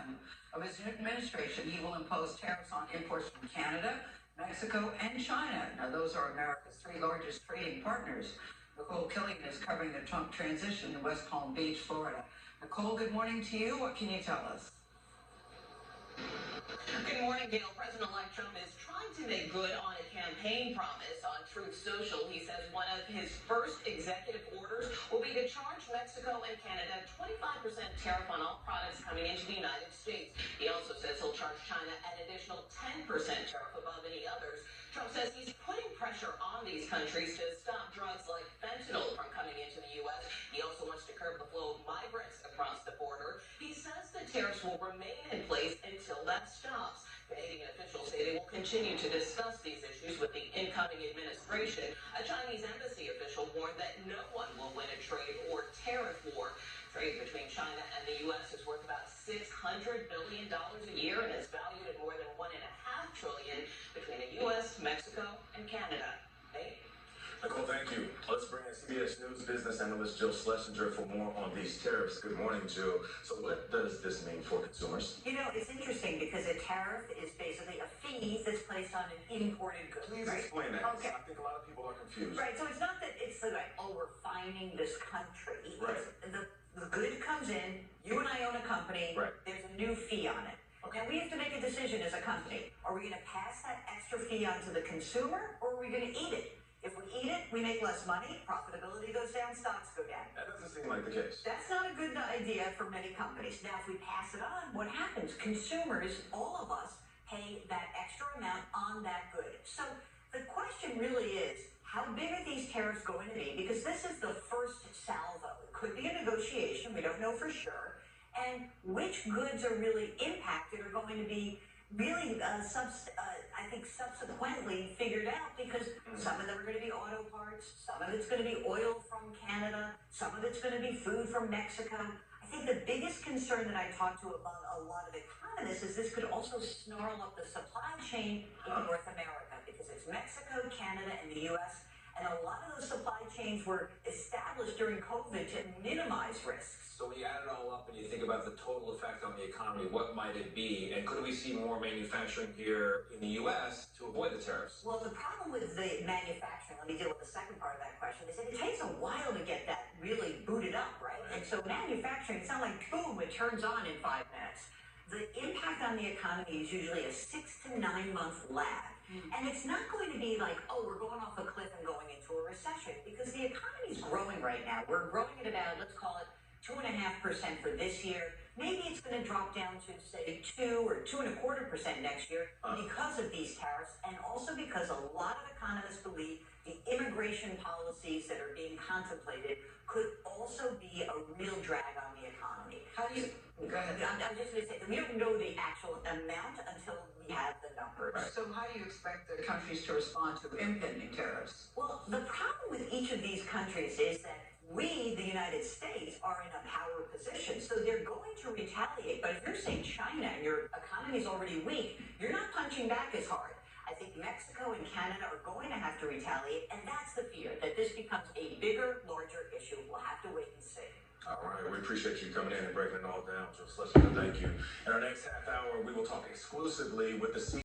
1 of his new administration, he will impose tariffs on imports from Canada, Mexico, and China. Now, those are America's three largest trading partners. Nicole Killian is covering the Trump transition in West Palm Beach, Florida. Nicole, good morning to you. What can you tell us? Good morning, Gail. President-elect Trump is trying to make good on a campaign promise on Truth Social. He says one of his first executive orders will be to charge Mexico and Canada 25% tariff on all products coming into the United States. He also says he'll charge China an additional 10% tariff above any others. Trump says he's putting pressure on these countries to stop drugs like fentanyl from coming into the U.S. He also wants to curb the flow of migrants across the border. He says the tariffs will remain in place until that stops. Canadian officials say they will continue to discuss these issues with the incoming administration. A Chinese embassy official warned that no one will win a trade or tariff war. Trade between China and the U.S. is worth about $600 billion a year and is valued at more than $1.5 trillion between the U.S., Mexico, and Canada. Nate? Nicole, thank you. Let's bring in CBS News business analyst Jill Schlesinger for more on these tariffs. Good morning, Jill. So what does this mean for consumers? You know, it's interesting because a tariff is basically a fee that's placed on an imported good. Please right? explain that. Okay. I think a lot of people are confused. Right, so it's not that it's like, oh, we're fining this country. Right. The good comes in, you and I own a company, right. There's a new fee on it. Okay. Now we have to make a decision as a company. Are we going to pass that extra fee on to the consumer, or are we going to eat it? If we eat it, we make less money, profitability goes down, stocks go down. That doesn't seem like the case. That's not a good idea for many companies. Now, if we pass it on, what happens? Consumers, all of us, pay that extra amount on that good. So the question really is, how big are these tariffs going to be? Because this is the first salvo. It could be a negotiation. We don't know for sure. And which goods are really impacted are going to be really, I think, subsequently figured out, because some of them are going to be auto parts, some of it's going to be oil from Canada, some of it's going to be food from Mexico. I think the biggest concern that I talked to about a lot of economists is this could also snarl up the supply chain in North America, because it's Mexico, Canada, and the U.S., and a lot of those supply chains were established during COVID to minimize risks. So when you add it all up and you think about the total effect on the economy, what might it be? And could we see more manufacturing here in the U.S. to avoid the tariffs? Well, the problem with the manufacturing, let me deal with the second part of that question, is that it takes a while to get that really booted up, right? And so manufacturing, it's not like, boom, it turns on in 5 minutes. The impact on the economy is usually a 6 to 9 month lag. And it's not going to be like, oh, we're going off a cliff and going into a recession, because the economy is growing right now. We're growing at about, let's call it 2.5% for this year. Maybe it's going to drop down to, say, 2 or 2.25% next year because of these tariffs, and also because a lot of economists believe the immigration policies that are being contemplated could also be a real drag on the economy. How do you... Go ahead. I'm just going to say that we don't know the actual amount until we have the numbers. Right. So how do you expect the countries to respond to impending tariffs? Well, the problem with each of these countries is that we, the United States, are in a power position, so they're going to retaliate. But if you're saying China and your economy is already weak, you're not punching back as hard. I think Mexico and Canada are going to have to retaliate, and that's the fear, that this becomes a bigger, larger issue. We'll have to wait and see. All right, we appreciate you coming in and breaking it all down. Jill Schlesinger, thank you. In our next half hour, we will talk exclusively with the